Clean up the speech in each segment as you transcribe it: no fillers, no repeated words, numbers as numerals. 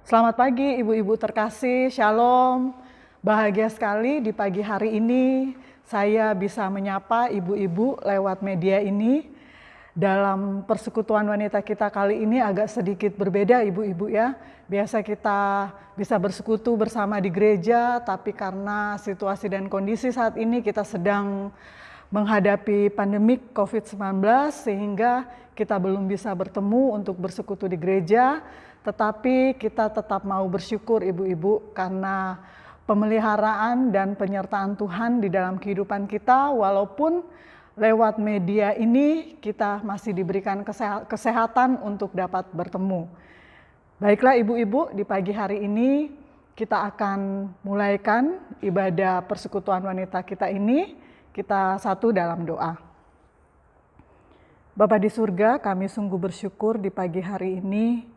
Selamat pagi ibu-ibu terkasih, shalom. Bahagia sekali di pagi hari ini saya bisa menyapa ibu-ibu lewat media ini. Dalam persekutuan wanita kita kali ini agak sedikit berbeda ibu-ibu ya. Biasa kita bisa bersekutu bersama di gereja, tapi karena situasi dan kondisi saat ini kita sedang menghadapi pandemik COVID-19 sehingga kita belum bisa bertemu untuk bersekutu di gereja. Tetapi kita tetap mau bersyukur ibu-ibu karena pemeliharaan dan penyertaan Tuhan di dalam kehidupan kita, walaupun lewat media ini kita masih diberikan kesehatan untuk dapat bertemu. Baiklah ibu-ibu, di pagi hari ini kita akan mulaikan ibadah persekutuan wanita kita ini. Kita satu dalam doa. Bapa di surga, kami sungguh bersyukur di pagi hari ini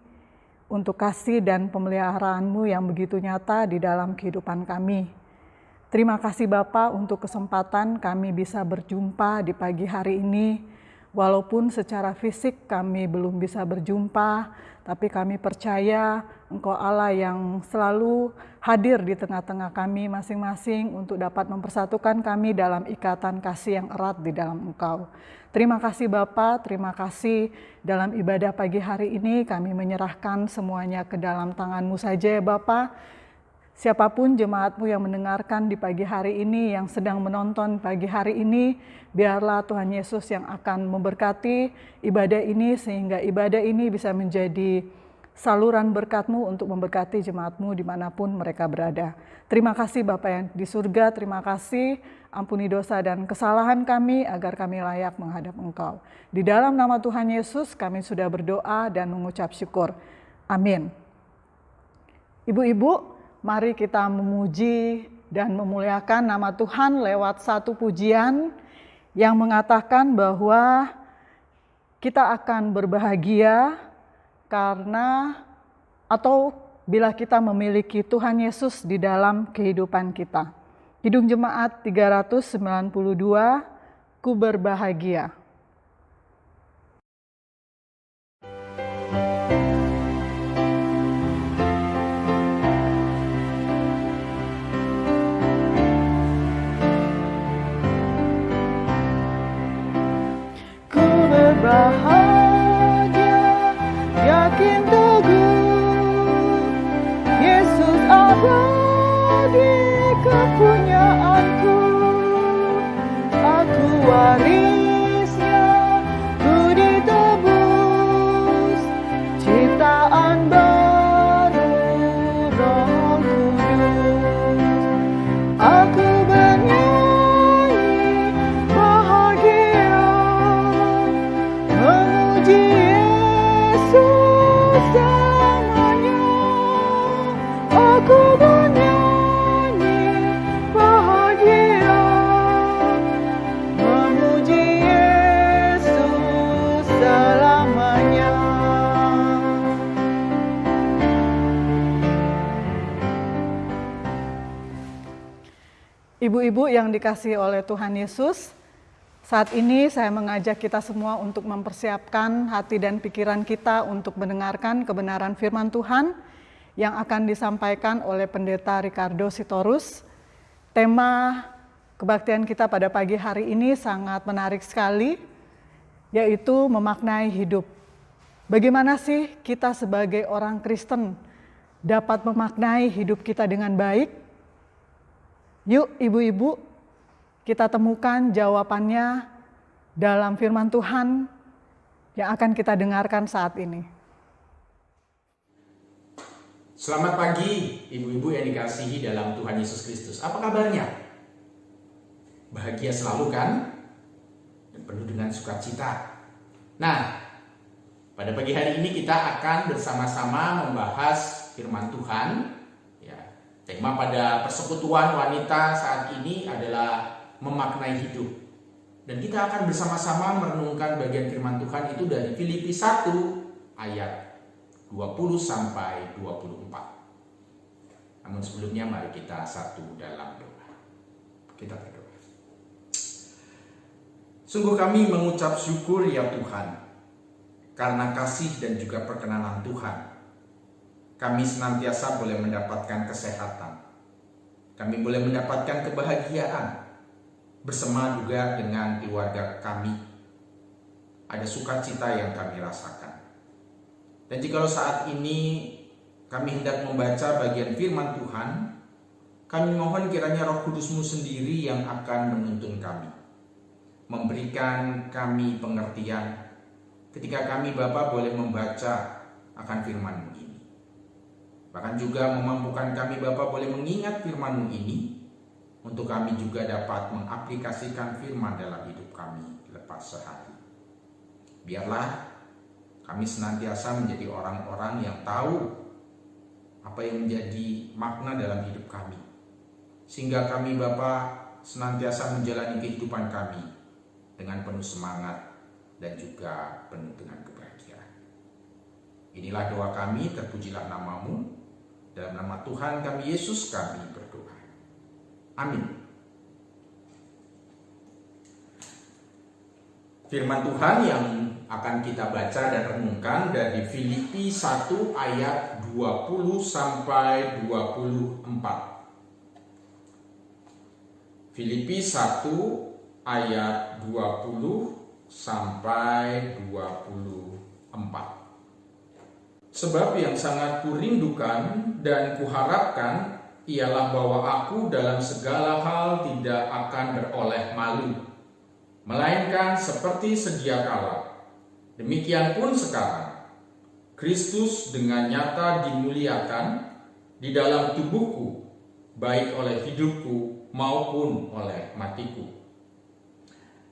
untuk kasih dan pemeliharaan-Mu yang begitu nyata di dalam kehidupan kami. Terima kasih Bapa untuk kesempatan kami bisa berjumpa di pagi hari ini. Walaupun secara fisik kami belum bisa berjumpa, tapi kami percaya Engkau Allah yang selalu hadir di tengah-tengah kami masing-masing untuk dapat mempersatukan kami dalam ikatan kasih yang erat di dalam Engkau. Terima kasih Bapa, terima kasih dalam ibadah pagi hari ini kami menyerahkan semuanya ke dalam tangan-Mu saja ya Bapa. Siapapun jemaat-Mu yang mendengarkan di pagi hari ini, yang sedang menonton pagi hari ini, biarlah Tuhan Yesus yang akan memberkati ibadah ini sehingga ibadah ini bisa menjadi saluran berkat-Mu untuk memberkati jemaat-Mu dimanapun mereka berada. Terima kasih Bapa yang di surga, terima kasih, ampuni dosa dan kesalahan kami agar kami layak menghadap Engkau. Di dalam nama Tuhan Yesus kami sudah berdoa dan mengucap syukur. Amin. Ibu-ibu, mari kita memuji dan memuliakan nama Tuhan lewat satu pujian yang mengatakan bahwa kita akan berbahagia karena atau bila kita memiliki Tuhan Yesus di dalam kehidupan kita. Kidung Jemaat 392, Ku berbahagia. Ku berbahagia, yakin teguh, Yesus abadi kepunyaanku, aku warisnya, ku ditebus, ciptaan baru Roh Kudus. Aku bernyanyi bahagia, memuji Yesus selamanya. Aku bernyanyi bahagia, memuji Yesus selamanya. Ibu-ibu yang dikasihi oleh Tuhan Yesus, saat ini saya mengajak kita semua untuk mempersiapkan hati dan pikiran kita untuk mendengarkan kebenaran firman Tuhan yang akan disampaikan oleh Pendeta Ricardo Sitorus. Tema kebaktian kita pada pagi hari ini sangat menarik sekali, yaitu memaknai hidup. Bagaimana sih kita sebagai orang Kristen dapat memaknai hidup kita dengan baik? Yuk ibu-ibu, kita temukan jawabannya dalam firman Tuhan yang akan kita dengarkan saat ini. Selamat pagi ibu-ibu yang dikasihi dalam Tuhan Yesus Kristus. Apa kabarnya? Bahagia selalu kan? Dan penuh dengan sukacita. Nah, pada pagi hari ini kita akan bersama-sama membahas firman Tuhan. Tema pada persekutuan wanita saat ini adalah memaknai hidup. Dan kita akan bersama-sama merenungkan bagian firman Tuhan itu dari Filipi 1 ayat 20 sampai 24. Namun sebelumnya mari kita satu dalam doa. Kita berdoa. Sungguh kami mengucap syukur ya Tuhan, karena kasih dan juga perkenanan Tuhan. kami senantiasa boleh mendapatkan kesehatan. Kami boleh mendapatkan kebahagiaan bersama juga dengan keluarga kami. Ada sukacita yang kami rasakan. Dan jikalau saat ini kami hendak membaca bagian firman Tuhan, kami mohon kiranya Roh Kudus-Mu sendiri yang akan menuntun kami, memberikan kami pengertian ketika kami Bapa boleh membaca akan firman-Mu ini. Bahkan juga memampukan kami Bapa boleh mengingat firman-Mu ini untuk kami juga dapat mengaplikasikan firman dalam hidup kami lepas sehari. Biarlah kami senantiasa menjadi orang-orang yang tahu apa yang menjadi makna dalam hidup kami, sehingga kami Bapa senantiasa menjalani kehidupan kami dengan penuh semangat dan juga penuh dengan kebahagiaan. Inilah doa kami, terpujilah nama-Mu. Dalam nama Tuhan kami Yesus kami berdoa. Amin. Firman Tuhan yang akan kita baca dan renungkan dari Filipi 1 ayat 20 sampai 24. Filipi 1 ayat 20 sampai 24. Sebab yang sangat kurindukan dan kuharapkan ialah bahwa aku dalam segala hal tidak akan beroleh malu, melainkan seperti sedia kala. Demikian pun sekarang, Kristus dengan nyata dimuliakan di dalam tubuhku, baik oleh hidupku maupun oleh matiku.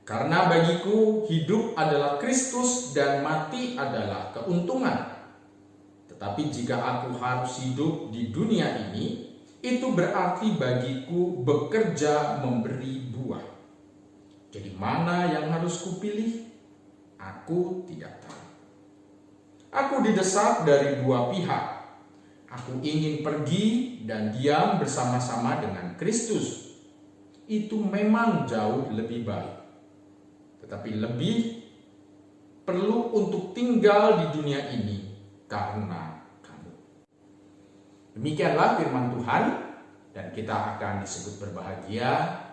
Karena bagiku hidup adalah Kristus dan mati adalah keuntungan. Tetapi jika aku harus hidup di dunia ini, itu berarti bagiku bekerja memberi buah. Jadi mana yang harus kupilih? Aku tidak tahu. Aku didesak dari dua pihak. Aku ingin pergi dan diam bersama-sama dengan Kristus. Itu memang jauh lebih baik. Tetapi lebih perlu untuk tinggal di dunia ini karena kamu. Demikianlah firman Tuhan, dan kita akan disebut berbahagia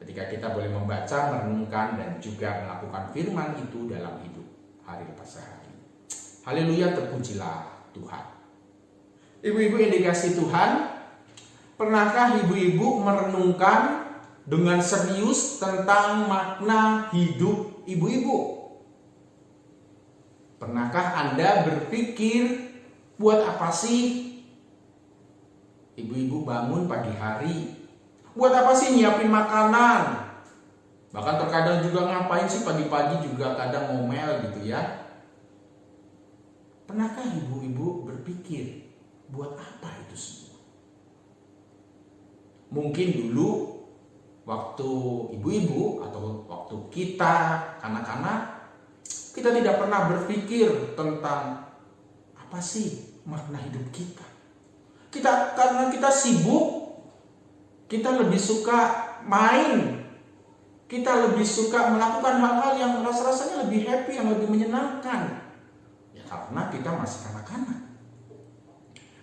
ketika kita boleh membaca, merenungkan, dan juga melakukan firman itu dalam hidup hari lepas hari. Haleluya, terpujilah Tuhan. Ibu-ibu yang dikasihi Tuhan, pernahkah ibu-ibu merenungkan dengan serius tentang makna hidup ibu-ibu? Pernahkah Anda berpikir, buat apa sih ibu-ibu bangun pagi hari? Buat apa sih nyiapin makanan? Bahkan terkadang juga ngapain sih pagi-pagi juga kadang ngomel gitu ya. Pernahkah ibu-ibu berpikir, buat apa itu semua? Mungkin dulu waktu ibu-ibu atau waktu kita anak-anak, kita tidak pernah berpikir tentang apa sih makna hidup kita. Karena kita sibuk, kita lebih suka main, kita lebih suka melakukan hal-hal yang rasanya lebih happy, yang lebih menyenangkan. Ya karena kita masih kanak-kanak.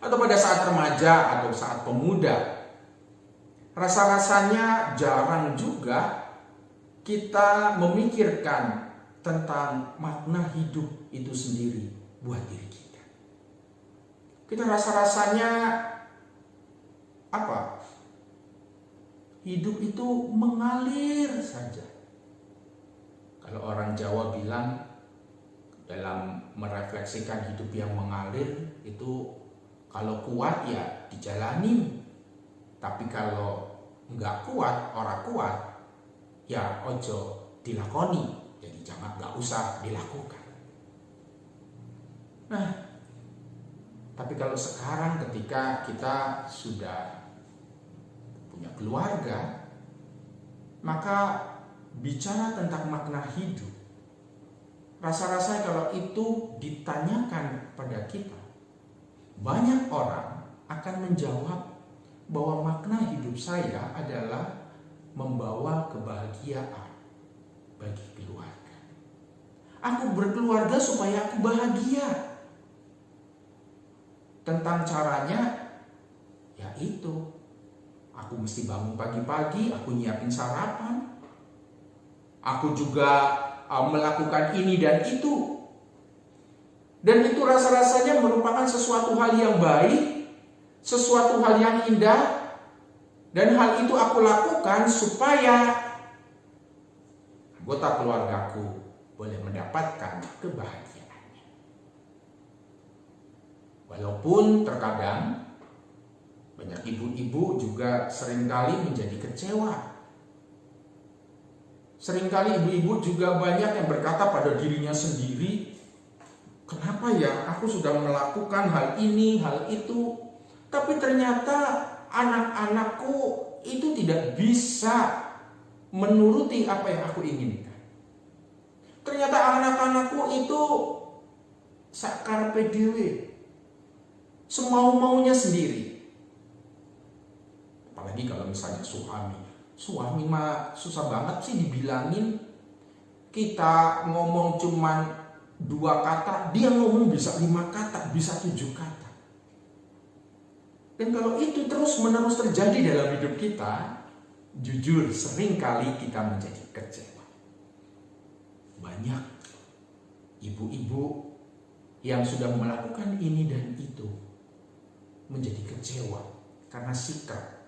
Atau pada saat remaja atau saat pemuda, rasa-rasanya jarang juga kita memikirkan tentang makna hidup itu sendiri buat diri kita. Kita rasa-rasanya apa? Hidup itu mengalir saja. Kalau orang Jawa bilang dalam merefleksikan hidup yang mengalir itu, kalau kuat ya dijalani, tapi kalau nggak kuat, orang kuat ya ojo dilakoni. Jadi jangan, nggak usah dilakukan. Nah, tapi kalau sekarang ketika kita sudah punya keluarga, maka bicara tentang makna hidup, rasa-rasanya kalau itu ditanyakan pada kita, banyak orang akan menjawab bahwa makna hidup saya adalah membawa kebahagiaan bagi keluarga. Aku berkeluarga supaya aku bahagia. tentang caranya, ya itu. Aku mesti bangun pagi-pagi, aku nyiapin sarapan. Aku juga melakukan ini dan itu. Dan itu rasa-rasanya merupakan sesuatu hal yang baik, sesuatu hal yang indah. Dan hal itu aku lakukan supaya anggota keluargaku boleh mendapatkan kebahagiaannya. Walaupun terkadang banyak ibu-ibu juga seringkali menjadi kecewa. Seringkali ibu-ibu juga banyak yang berkata pada dirinya sendiri, kenapa ya aku sudah melakukan hal ini, hal itu, tapi ternyata anak-anakku itu tidak bisa menuruti apa yang aku inginkan. Ternyata anak-anakku itu sakarpe dewe, semau-maunya sendiri. Apalagi kalau misalnya suami mah susah banget sih dibilangin. Kita ngomong cuman 2 kata, dia ngomong bisa 5 kata, bisa 7 kata. Dan kalau itu terus menerus terjadi dalam hidup kita, jujur seringkali kita menjadi kecewa. Banyak ibu-ibu yang sudah melakukan ini dan itu menjadi kecewa karena sikap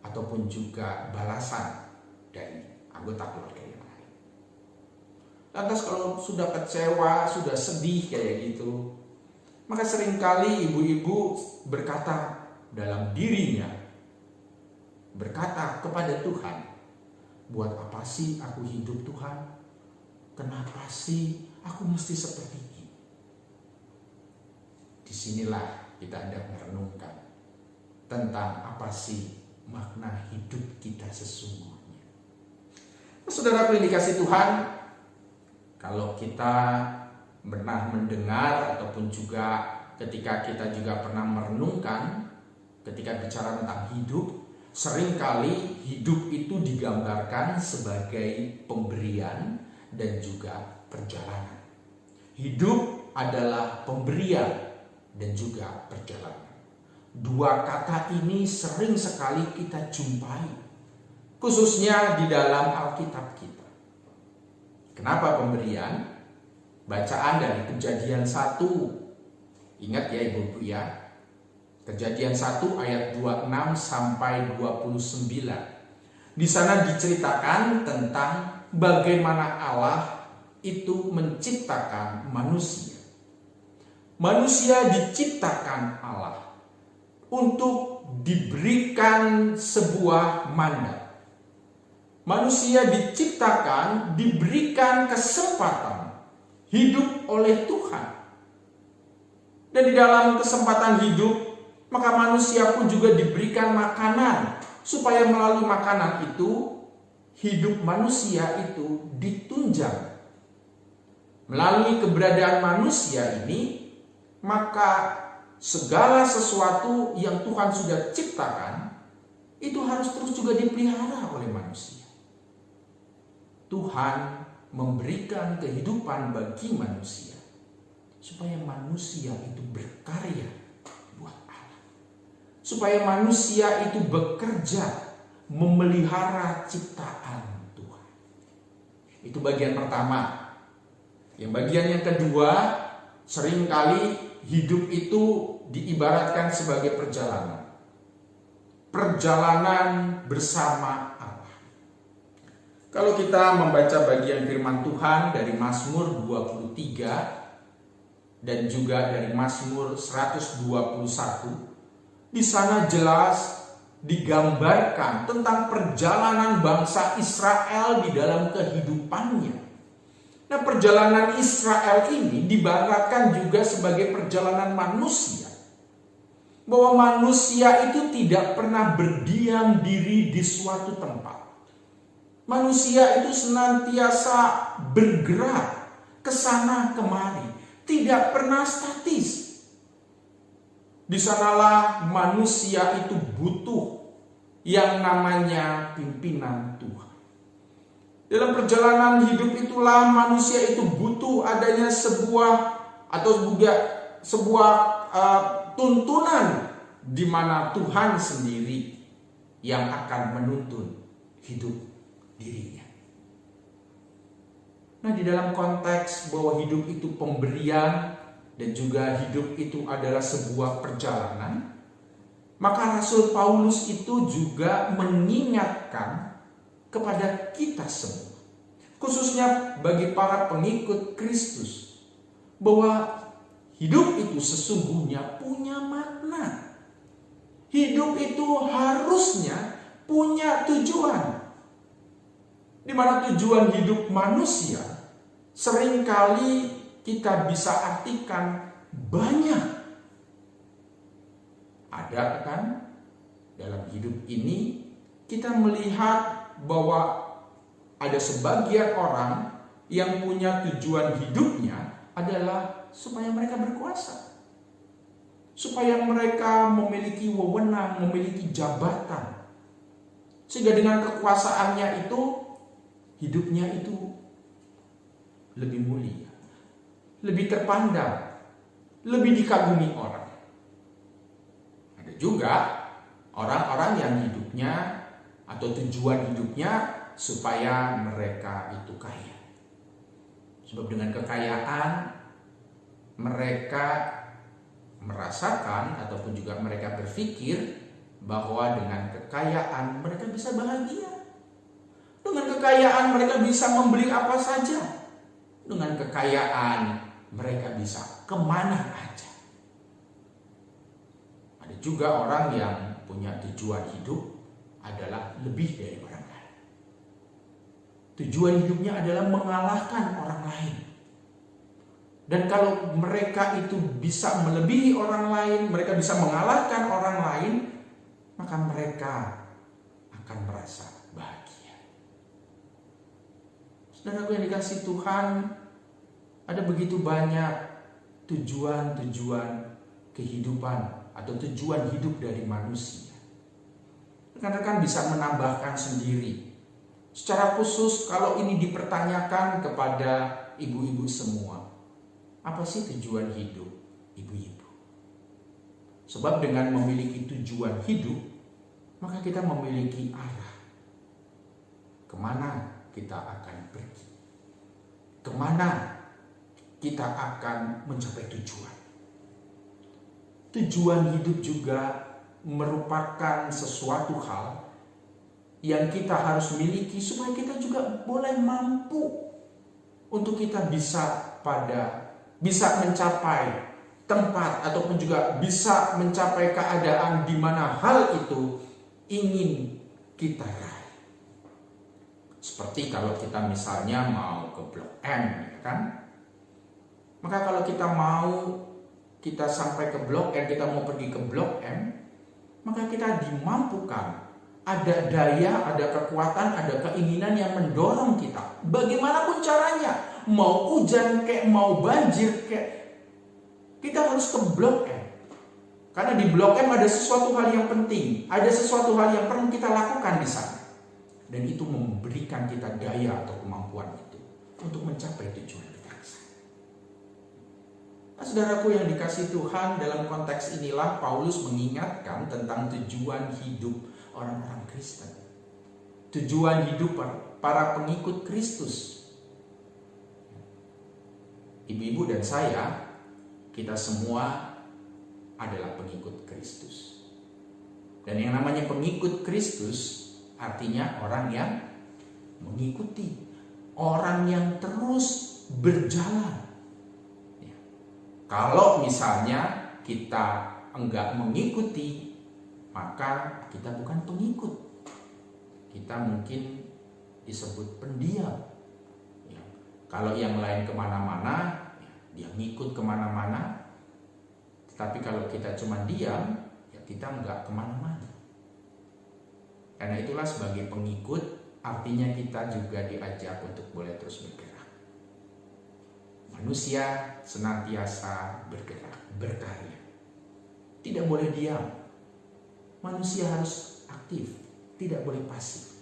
ataupun juga balasan dari anggota keluarga yang lain. Lantas kalau sudah kecewa, sudah sedih kayak gitu, maka seringkali ibu-ibu berkata dalam dirinya, berkata kepada Tuhan, buat apa sih aku hidup Tuhan? Kenapa sih aku mesti seperti ini? Disinilah kita hendak merenungkan tentang apa sih makna hidup kita sesungguhnya. Saudaraku yang dikasih Tuhan, kalau kita pernah mendengar ataupun juga ketika kita juga pernah merenungkan ketika bicara tentang hidup, seringkali hidup itu digambarkan sebagai pemberian dan juga perjalanan. Hidup adalah pemberian dan juga perjalanan. 2 kata ini sering sekali kita jumpai, khususnya di dalam Alkitab kita. Kenapa pemberian? Bacaan dari Kejadian 1. Ingat ya ibu-ibu ya. Kejadian 1 ayat 26 sampai 29. Di sana diceritakan tentang bagaimana Allah itu menciptakan manusia. Manusia diciptakan Allah untuk diberikan sebuah mandat. Manusia diciptakan, diberikan kesempatan hidup oleh Tuhan. Dan di dalam kesempatan hidup, maka manusia pun juga diberikan makanan, supaya melalui makanan itu, hidup manusia itu ditunjang. Melalui keberadaan manusia ini, maka segala sesuatu yang Tuhan sudah ciptakan, itu harus terus juga dipelihara oleh manusia. Tuhan memberikan kehidupan bagi manusia, supaya manusia itu berkarya buat Allah. Supaya manusia itu bekerja memelihara ciptaan Tuhan. Itu bagian pertama. Yang bagian yang kedua, seringkali hidup itu diibaratkan sebagai perjalanan. Perjalanan bersama Allah. Kalau kita membaca bagian firman Tuhan dari Mazmur 23 dan juga dari Mazmur 121, di sana jelas digambarkan tentang perjalanan bangsa Israel di dalam kehidupannya. Nah, perjalanan Israel ini dibaratkan juga sebagai perjalanan manusia. Bahwa manusia itu tidak pernah berdiam diri di suatu tempat. Manusia itu senantiasa bergerak ke sana kemari, tidak pernah statis. Di sanalah manusia itu butuh yang namanya pimpinan Tuhan. Dalam perjalanan hidup itulah manusia itu butuh adanya sebuah tuntunan di mana Tuhan sendiri yang akan menuntun hidup dirinya. Nah, di dalam konteks bahwa hidup itu pemberian dan juga hidup itu adalah sebuah perjalanan, maka Rasul Paulus itu juga mengingatkan kepada kita semua, khususnya bagi para pengikut Kristus, bahwa hidup itu sesungguhnya punya makna. Hidup itu harusnya punya tujuan. Di mana tujuan hidup manusia seringkali kita bisa artikan banyak. Ada kan dalam hidup ini kita melihat bahwa ada sebagian orang yang punya tujuan hidupnya adalah supaya mereka berkuasa, supaya mereka memiliki wewenang, memiliki jabatan, sehingga dengan kekuasaannya itu hidupnya itu lebih mulia, lebih terpandang, lebih dikagumi orang. Ada juga orang-orang yang hidupnya atau tujuan hidupnya supaya mereka itu kaya. Sebab dengan kekayaan mereka merasakan ataupun juga mereka berpikir bahwa dengan kekayaan mereka bisa bahagia. Dengan kekayaan mereka bisa membeli apa saja. Dengan kekayaan mereka bisa kemana aja. Ada juga orang yang punya tujuan hidup adalah lebih dari orang lain. Tujuan hidupnya adalah mengalahkan orang lain. Dan kalau mereka itu bisa melebihi orang lain, mereka bisa mengalahkan orang lain, maka mereka akan merasa bahagia. Saudaraku yang dikasihi Tuhan, ada begitu banyak tujuan-tujuan kehidupan atau tujuan hidup dari manusia. Rekan-rekan bisa menambahkan sendiri. Secara khusus kalau ini dipertanyakan kepada ibu-ibu semua, apa sih tujuan hidup ibu-ibu? Sebab dengan memiliki tujuan hidup, maka kita memiliki arah. Kemana kita akan pergi? Kemana kita akan mencapai tujuan? Tujuan hidup juga merupakan sesuatu hal yang kita harus miliki supaya kita juga boleh mampu untuk kita bisa mencapai tempat ataupun juga bisa mencapai keadaan di mana hal itu ingin kita raih. Seperti kalau kita misalnya mau ke Blok M, ya kan? Maka kalau kita sampai ke Blok M, kita mau pergi ke Blok M, maka kita dimampukan. Ada daya, ada kekuatan, ada keinginan yang mendorong kita. Bagaimanapun caranya, mau hujan kayak mau banjir kayak, kita harus ke Blok M. Karena di Blok M ada sesuatu hal yang penting, ada sesuatu hal yang perlu kita lakukan di sana. Dan itu memberikan kita daya atau kemampuan itu untuk mencapai tujuan kita. Nah, saudaraku yang dikasihi Tuhan, dalam konteks inilah Paulus mengingatkan tentang tujuan hidup orang-orang Kristen. Tujuan hidup para pengikut Kristus. Ibu-ibu dan saya, kita semua adalah pengikut Kristus. Dan yang namanya pengikut Kristus artinya orang yang mengikuti, orang yang terus berjalan. Ya. Kalau misalnya kita enggak mengikuti, maka kita bukan pengikut. Kita mungkin disebut pendiam. Ya. Kalau yang lain kemana-mana, dia ngikut kemana-mana. Tetapi kalau kita cuma diam, ya kita enggak kemana-mana. Karena itulah sebagai pengikut, artinya kita juga diajak untuk boleh terus bergerak. Manusia senantiasa bergerak, berkarya. Tidak boleh diam. Manusia harus aktif, tidak boleh pasif.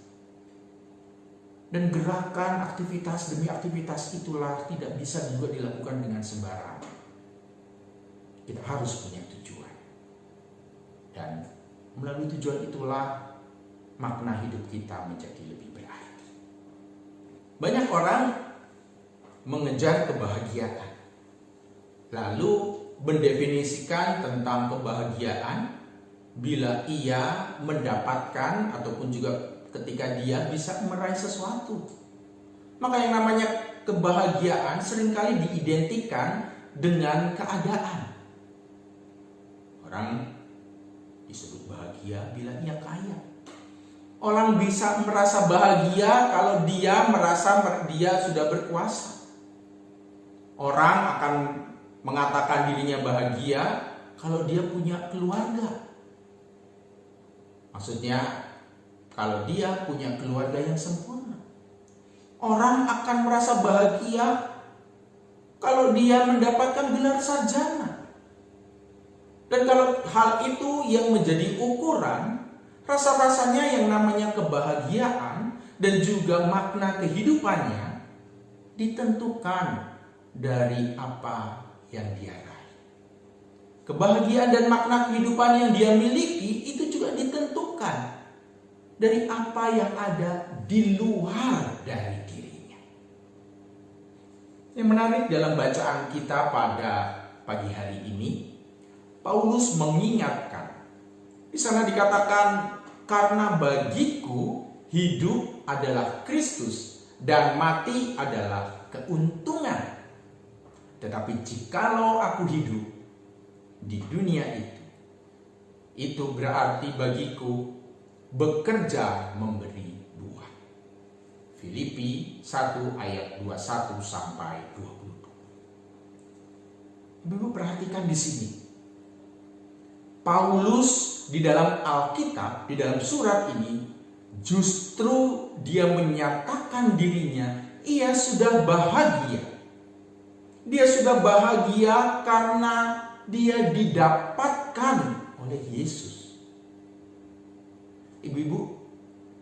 Dan gerakan aktivitas demi aktivitas itulah tidak bisa juga dilakukan dengan sembarangan. Kita harus punya tujuan. Dan melalui tujuan itulah makna hidup kita menjadi lebih berarti. Banyak orang mengejar kebahagiaan, lalu mendefinisikan tentang kebahagiaan bila ia mendapatkan ataupun juga ketika dia bisa meraih sesuatu. Maka yang namanya kebahagiaan seringkali diidentikan dengan keadaan. Orang disebut bahagia bila ia kaya. Orang bisa merasa bahagia kalau dia merasa dia sudah berkuasa. Orang akan mengatakan dirinya bahagia kalau dia punya keluarga. Maksudnya, kalau dia punya keluarga yang sempurna. Orang akan merasa bahagia kalau dia mendapatkan gelar sarjana. Dan kalau hal itu yang menjadi ukuran, rasa-rasanya yang namanya kebahagiaan dan juga makna kehidupannya ditentukan dari apa yang dia raih. Kebahagiaan dan makna kehidupan yang dia miliki itu juga ditentukan dari apa yang ada di luar dari dirinya. Yang menarik dalam bacaan kita pada pagi hari ini, Paulus mengingatkan. Di sana dikatakan, karena bagiku hidup adalah Kristus dan mati adalah keuntungan. Tetapi jikalau aku hidup di dunia itu berarti bagiku bekerja memberi buah. Filipi 1 ayat 21 sampai 22. Ibu perhatikan di sini. Paulus di dalam Alkitab, di dalam surat ini, justru dia menyatakan dirinya, ia sudah bahagia. Dia sudah bahagia karena dia didapatkan oleh Yesus. Ibu-ibu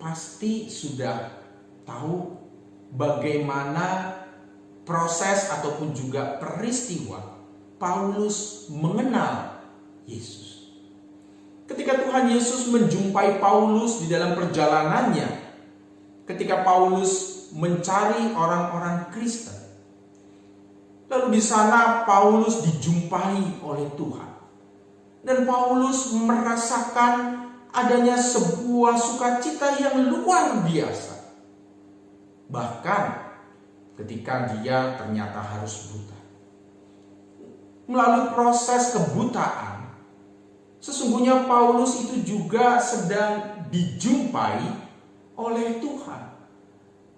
pasti sudah tahu bagaimana proses ataupun juga peristiwa Paulus mengenal Yesus. Ketika Tuhan Yesus menjumpai Paulus di dalam perjalanannya, ketika Paulus mencari orang-orang Kristen, lalu di sana Paulus dijumpai oleh Tuhan, dan Paulus merasakan adanya sebuah sukacita yang luar biasa. Bahkan ketika dia ternyata harus buta, melalui proses kebutaan, sesungguhnya Paulus itu juga sedang dijumpai oleh Tuhan.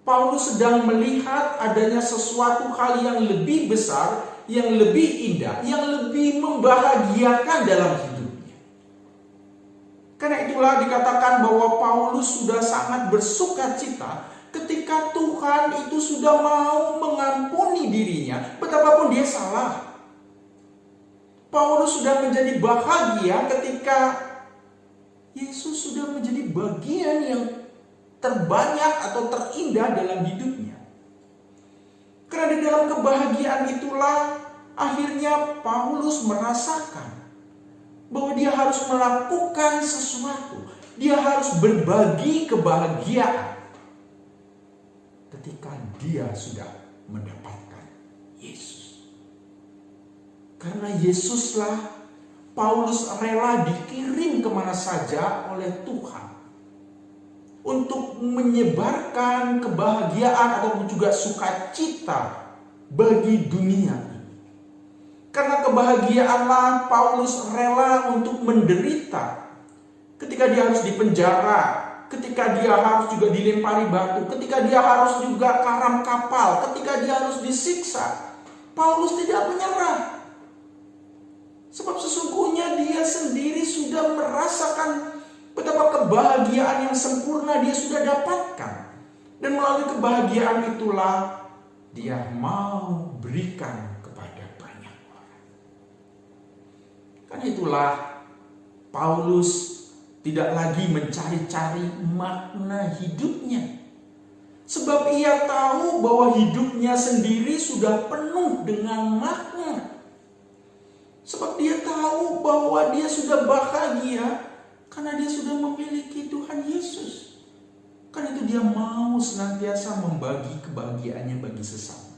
Paulus sedang melihat adanya sesuatu hal yang lebih besar, yang lebih indah, yang lebih membahagiakan dalam hidupnya. Karena itulah dikatakan bahwa Paulus sudah sangat bersukacita ketika Tuhan itu sudah mau mengampuni dirinya, betapapun dia salah. Paulus sudah menjadi bahagia ketika Yesus sudah menjadi bagian yang terbanyak atau terindah dalam hidupnya. Karena di dalam kebahagiaan itulah akhirnya Paulus merasakan bahwa dia harus melakukan sesuatu. Dia harus berbagi kebahagiaan ketika dia sudah mendapatkan Yesus. Karena Yesuslah Paulus rela dikirim kemana saja oleh Tuhan untuk menyebarkan kebahagiaan ataupun juga sukacita bagi dunia ini. Karena kebahagiaanlah Paulus rela untuk menderita ketika dia harus dipenjara, ketika dia harus juga dilempari batu, ketika dia harus juga karam kapal, ketika dia harus disiksa. Paulus tidak menyerah. Sebab sesungguhnya dia sendiri sudah merasakan betapa kebahagiaan yang sempurna dia sudah dapatkan. Dan melalui kebahagiaan itulah dia mau berikan kepada banyak orang. Karena itulah Paulus tidak lagi mencari-cari makna hidupnya. Sebab ia tahu bahwa hidupnya sendiri sudah penuh dengan makna. Sebab dia tahu bahwa dia sudah bahagia karena dia sudah memiliki Tuhan Yesus. Karena itu dia mau senantiasa membagi kebahagiaannya bagi sesama.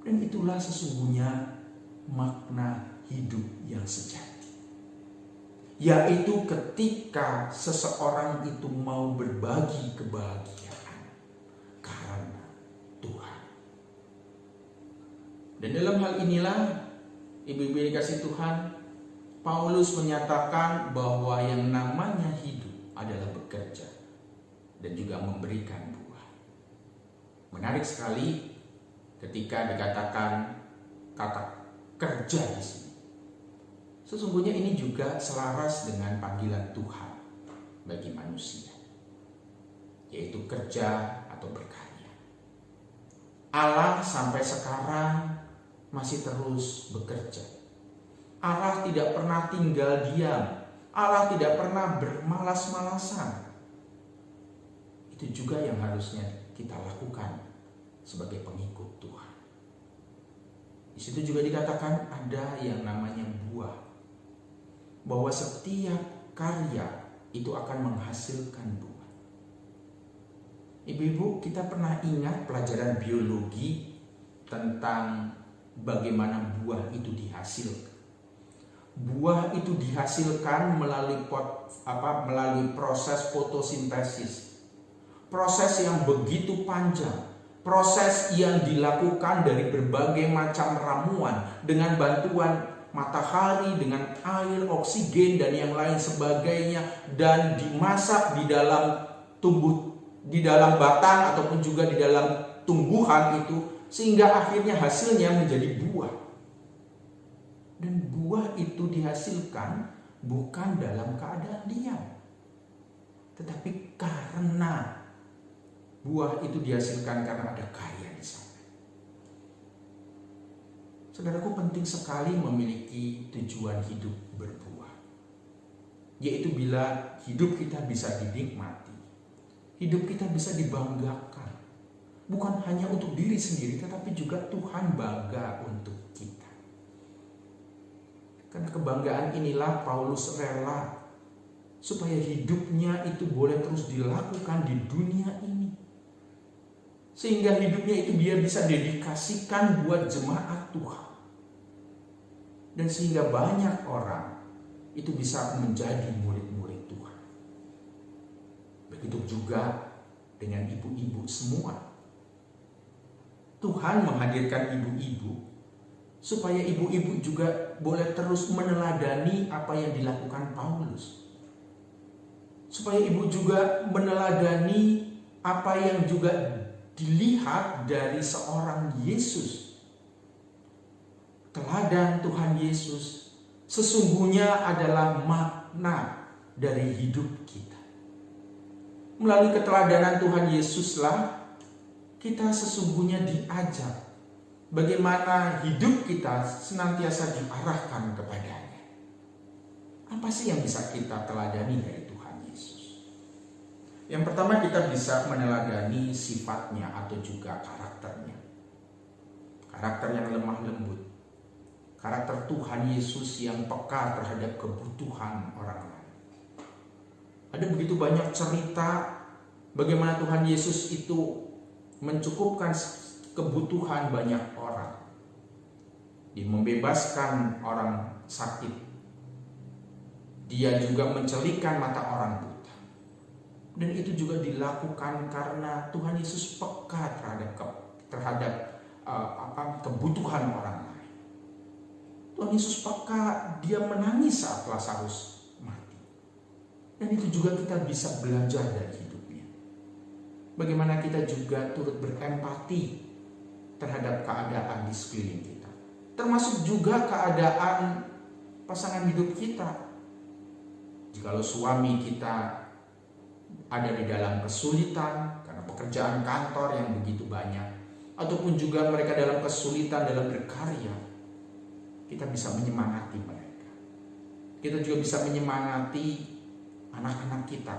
Dan itulah sesungguhnya makna hidup yang sejati. Yaitu ketika seseorang itu mau berbagi kebahagiaan karena Tuhan. Dan dalam hal inilah, ibu-ibu yang dikasihi Tuhan, Paulus menyatakan bahwa yang namanya hidup adalah bekerja dan juga memberikan buah. Menarik sekali ketika dikatakan kata kerja di sini. Sesungguhnya ini juga selaras dengan panggilan Tuhan bagi manusia, yaitu kerja atau berkarya. Allah sampai sekarang masih terus bekerja. Allah tidak pernah tinggal diam. Allah tidak pernah bermalas-malasan. Itu juga yang harusnya kita lakukan sebagai pengikut Tuhan. Di situ juga dikatakan ada yang namanya buah. Bahwa setiap karya itu akan menghasilkan buah. Ibu-ibu, kita pernah ingat pelajaran biologi tentang bagaimana buah itu dihasilkan. Buah itu dihasilkan melalui proses fotosintesis. Proses yang begitu panjang, proses yang dilakukan dari berbagai macam ramuan dengan bantuan matahari, dengan air, oksigen dan yang lain sebagainya, dan dimasak di dalam di dalam batang ataupun juga di dalam tumbuhan itu, sehingga akhirnya hasilnya menjadi buah. Dan buah itu dihasilkan bukan dalam keadaan diam, tetapi karena buah itu dihasilkan karena ada karya di sana. Saudaraku, penting sekali memiliki tujuan hidup berbuah, yaitu bila hidup kita bisa dinikmati, hidup kita bisa dibanggakan, bukan hanya untuk diri sendiri, tetapi juga Tuhan bangga untuk kita. Karena kebanggaan inilah Paulus rela supaya hidupnya itu boleh terus dilakukan di dunia ini, sehingga hidupnya itu dia bisa dedikasikan buat jemaat Tuhan. Dan sehingga banyak orang itu bisa menjadi murid-murid Tuhan. Begitu juga dengan ibu-ibu semua. Tuhan menghadirkan ibu-ibu supaya ibu-ibu juga boleh terus meneladani apa yang dilakukan Paulus. Supaya ibu juga meneladani apa yang juga dilihat dari seorang Yesus. Teladan Tuhan Yesus sesungguhnya adalah makna dari hidup kita. Melalui keteladanan Tuhan Yesuslah kita sesungguhnya diajak bagaimana hidup kita senantiasa diarahkan kepadanya. Apa sih yang bisa kita teladani dari Tuhan Yesus? Yang pertama, kita bisa meneladani sifatnya atau juga karakternya. Karakter yang lemah lembut. Karakter Tuhan Yesus yang peka terhadap kebutuhan orang lain. Ada begitu banyak cerita bagaimana Tuhan Yesus itu mencukupkan kebutuhan banyak orang. Dia membebaskan orang sakit. Dia juga mencelikan mata orang buta. Dan itu juga dilakukan karena Tuhan Yesus peka terhadap kebutuhan orang lain. Tuhan Yesus peka, dia menangis saat Lazarus mati. Dan itu juga kita bisa belajar dari hidupnya. Bagaimana kita juga turut berempati terhadap keadaan di sekeliling kita. Termasuk juga keadaan pasangan hidup kita. Jikalau suami kita ada di dalam kesulitan karena pekerjaan kantor yang begitu banyak, ataupun juga mereka dalam kesulitan dalam berkarya, kita bisa menyemangati mereka. Kita juga bisa menyemangati anak-anak kita.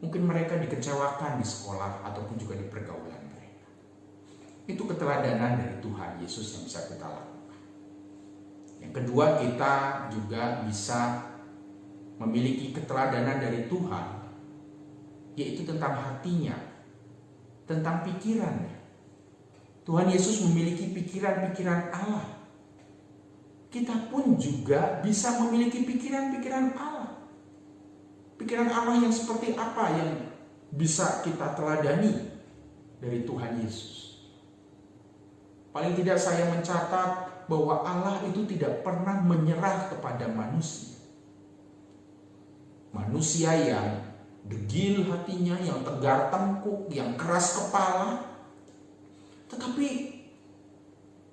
Mungkin mereka dikecewakan di sekolah ataupun juga di pergaulan mereka. Itu keteladanan dari Tuhan Yesus yang bisa kita lakukan. Yang kedua, kita juga bisa memiliki keteladanan dari Tuhan, yaitu tentang hatinya, tentang pikirannya. Tuhan Yesus memiliki pikiran-pikiran Allah. Kita pun juga bisa memiliki pikiran-pikiran Allah. Pikiran Allah yang seperti apa yang bisa kita teladani dari Tuhan Yesus? Paling tidak saya mencatat bahwa Allah itu tidak pernah menyerah kepada manusia. Manusia yang degil hatinya, yang tegar tengkuk, yang keras kepala. Tetapi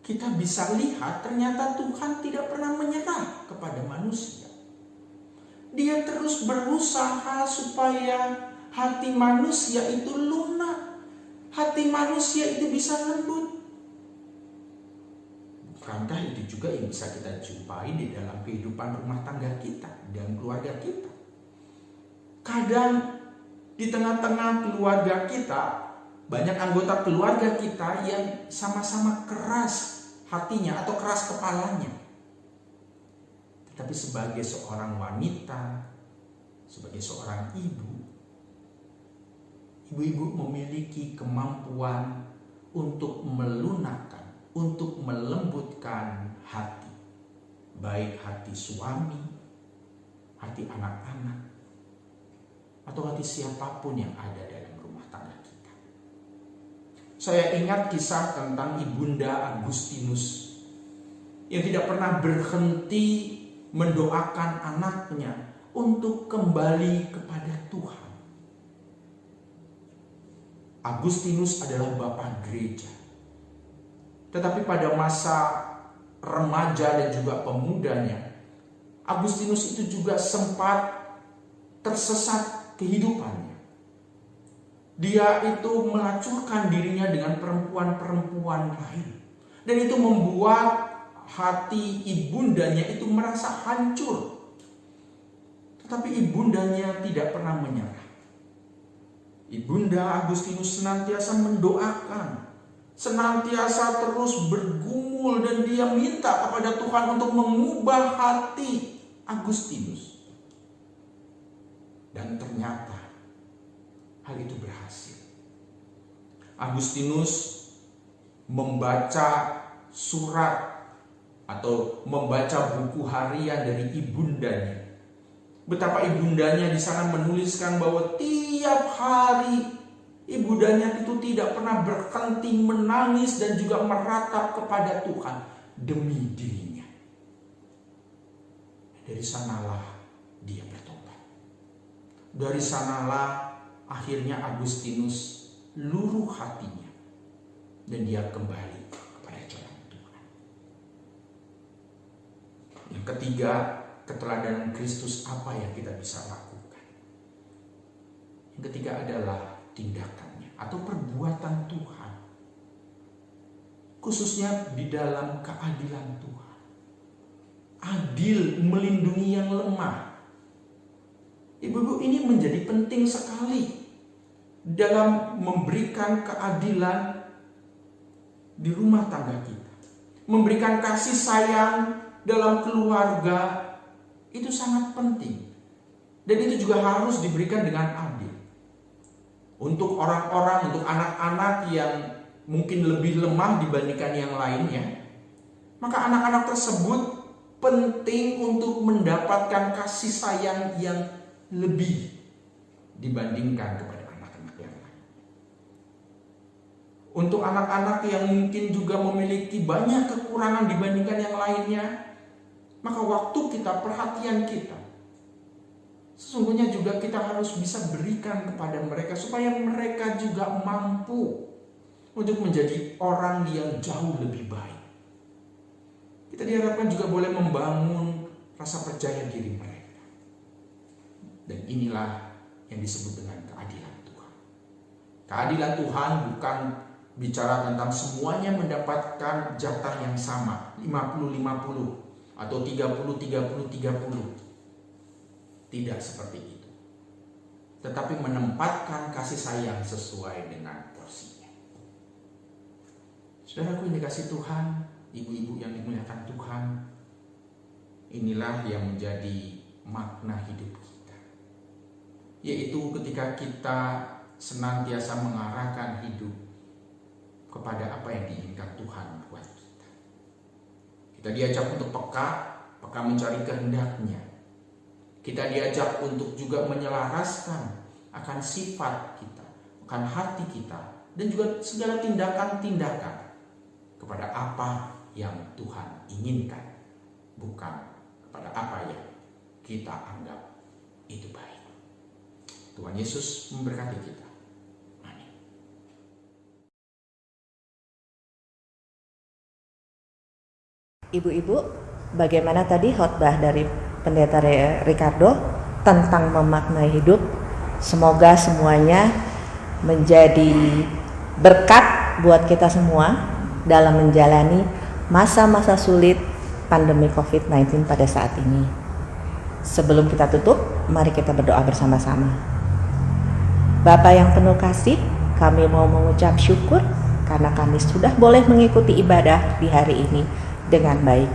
kita bisa lihat ternyata Tuhan tidak pernah menyerah kepada manusia. Dia terus berusaha supaya hati manusia itu lunak. Hati manusia itu bisa lembut. Bukankah itu juga yang bisa kita jumpai di dalam kehidupan rumah tangga kita dan keluarga kita? Kadang di tengah-tengah keluarga kita, banyak anggota keluarga kita yang sama-sama keras hatinya atau keras kepalanya. Tetapi sebagai seorang wanita, sebagai seorang ibu-ibu memiliki kemampuan untuk melunakkan, untuk melembutkan hati. Baik hati suami, hati anak-anak, atau hati siapapun yang ada dalam rumah tangga kita. Saya ingat kisah tentang Ibunda Agustinus yang tidak pernah berhenti mendoakan anaknya untuk kembali kepada Tuhan. Agustinus adalah bapak gereja. Tetapi pada masa remaja dan juga pemudanya, Agustinus itu juga sempat tersesat kehidupannya. Dia itu melacurkan dirinya dengan perempuan-perempuan lain. Dan itu membuat hati ibundanya itu merasa hancur. Tetapi ibundanya tidak pernah menyerah. Ibunda Agustinus senantiasa mendoakan, senantiasa terus bergumul, dan dia minta kepada Tuhan untuk mengubah hati Agustinus. Dan ternyata hal itu berhasil. Agustinus membaca surat atau membaca buku harian dari ibundanya. Betapa ibundanya di sana menuliskan bahwa tiap hari ibundanya itu tidak pernah berhenti menangis dan juga meratap kepada Tuhan demi dirinya. Dari sanalah dia bertobat. Dari sanalah akhirnya Agustinus luruh hatinya dan dia kembali kepada jalan Tuhan. Yang ketiga, keteladanan Kristus apa yang kita bisa lakukan? Yang ketiga adalah tindakannya atau perbuatan Tuhan, khususnya di dalam keadilan Tuhan. Adil, melindungi yang lemah. Ibu-ibu, ini menjadi penting sekali dalam memberikan keadilan di rumah tangga kita. Memberikan kasih sayang dalam keluarga itu sangat penting. Dan itu juga harus diberikan dengan adil. Untuk orang-orang, untuk anak-anak yang mungkin lebih lemah dibandingkan yang lainnya, maka anak-anak tersebut penting untuk mendapatkan kasih sayang yang lebih dibandingkan kepada anak-anak yang lain. Untuk anak-anak yang mungkin juga memiliki banyak kekurangan dibandingkan yang lainnya, maka waktu kita, perhatian kita, sesungguhnya juga kita harus bisa berikan kepada mereka supaya mereka juga mampu untuk menjadi orang yang jauh lebih baik. Kita diharapkan juga boleh membangun rasa percaya diri mereka. Dan inilah yang disebut dengan keadilan Tuhan. Keadilan Tuhan bukan bicara tentang semuanya mendapatkan jatah yang sama, 50-50 atau 30-30-30. Tidak seperti itu. Tetapi menempatkan kasih sayang sesuai dengan porsinya. Saudaraku yang dikasihi Tuhan, ibu-ibu yang dimuliakan Tuhan, inilah yang menjadi makna hidup kita, yaitu ketika kita senantiasa mengarahkan hidup kepada apa yang diinginkan Tuhan buat kita. Kita diajak untuk peka mencari kehendaknya. Kita diajak untuk juga menyelaraskan akan sifat kita, akan hati kita, dan juga segala tindakan-tindakan kepada apa yang Tuhan inginkan, bukan kepada apa yang kita anggap itu baik. Tuhan Yesus memberkati kita. Amin. Ibu-ibu, bagaimana tadi khotbah dari Pendeta Ricardo tentang memaknai hidup? Semoga semuanya menjadi berkat buat kita semua dalam menjalani masa-masa sulit pandemi COVID-19 pada saat ini. Sebelum kita tutup, mari kita berdoa bersama-sama. Bapa yang penuh kasih, kami mau mengucap syukur karena kami sudah boleh mengikuti ibadah di hari ini dengan baik.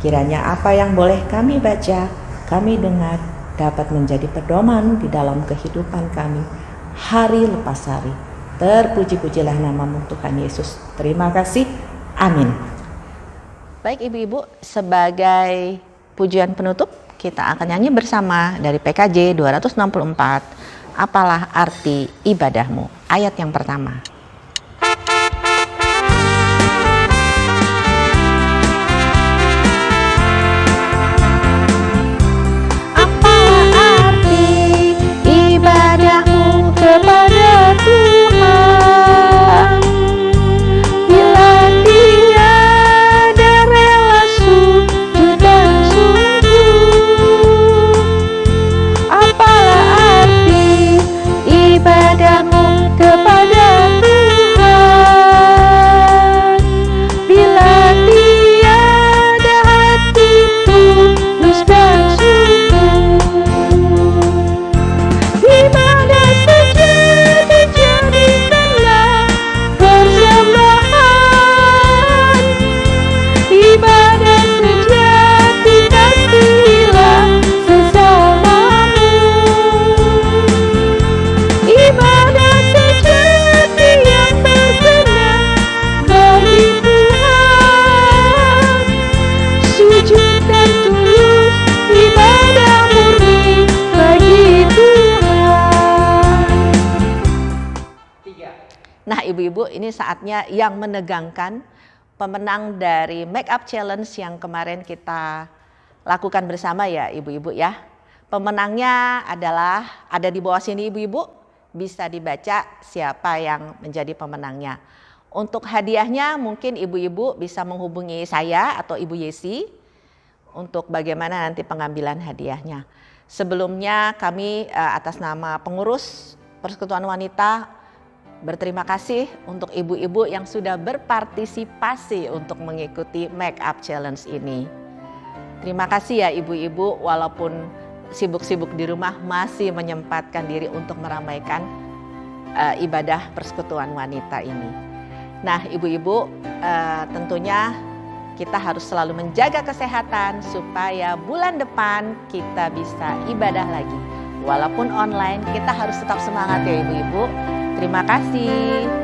Kiranya apa yang boleh kami baca, kami dengar, dapat menjadi pedoman di dalam kehidupan kami hari lepas hari. Terpuji-pujilah namamu Tuhan Yesus. Terima kasih. Amin. Baik ibu-ibu, sebagai pujian penutup kita akan nyanyi bersama dari PKJ 264. Apalah arti ibadahmu? Ayat yang pertama. Kepada Tuhan, bila tiada rela sujud dan sungguh, apalah arti ibadahmu kepada Tuhan, bila tiada hati tulus dan sungguh. Ibadah sejati jadikanlah persembahan, ibadah sejati kasihilah sesamamu, ibadah sejati yang berkenan bagi Tuhan, sujud dan tulus ibadah murni bagi Tuhan. Nah ibu-ibu, ini saatnya yang menegangkan, pemenang dari Make Up Challenge yang kemarin kita lakukan bersama ya ibu-ibu ya. Pemenangnya adalah ada di bawah sini ibu-ibu, bisa dibaca siapa yang menjadi pemenangnya. Untuk hadiahnya mungkin ibu-ibu bisa menghubungi saya atau Ibu Yesi untuk bagaimana nanti pengambilan hadiahnya. Sebelumnya kami atas nama pengurus Persekutuan Wanita berterima kasih untuk ibu-ibu yang sudah berpartisipasi untuk mengikuti Make Up Challenge ini. Terima kasih ya ibu-ibu, walaupun sibuk-sibuk di rumah masih menyempatkan diri untuk meramaikan ibadah Persekutuan Wanita ini. Nah ibu-ibu, tentunya kita harus selalu menjaga kesehatan supaya bulan depan kita bisa ibadah lagi. Walaupun online, kita harus tetap semangat ya ibu-ibu. Terima kasih.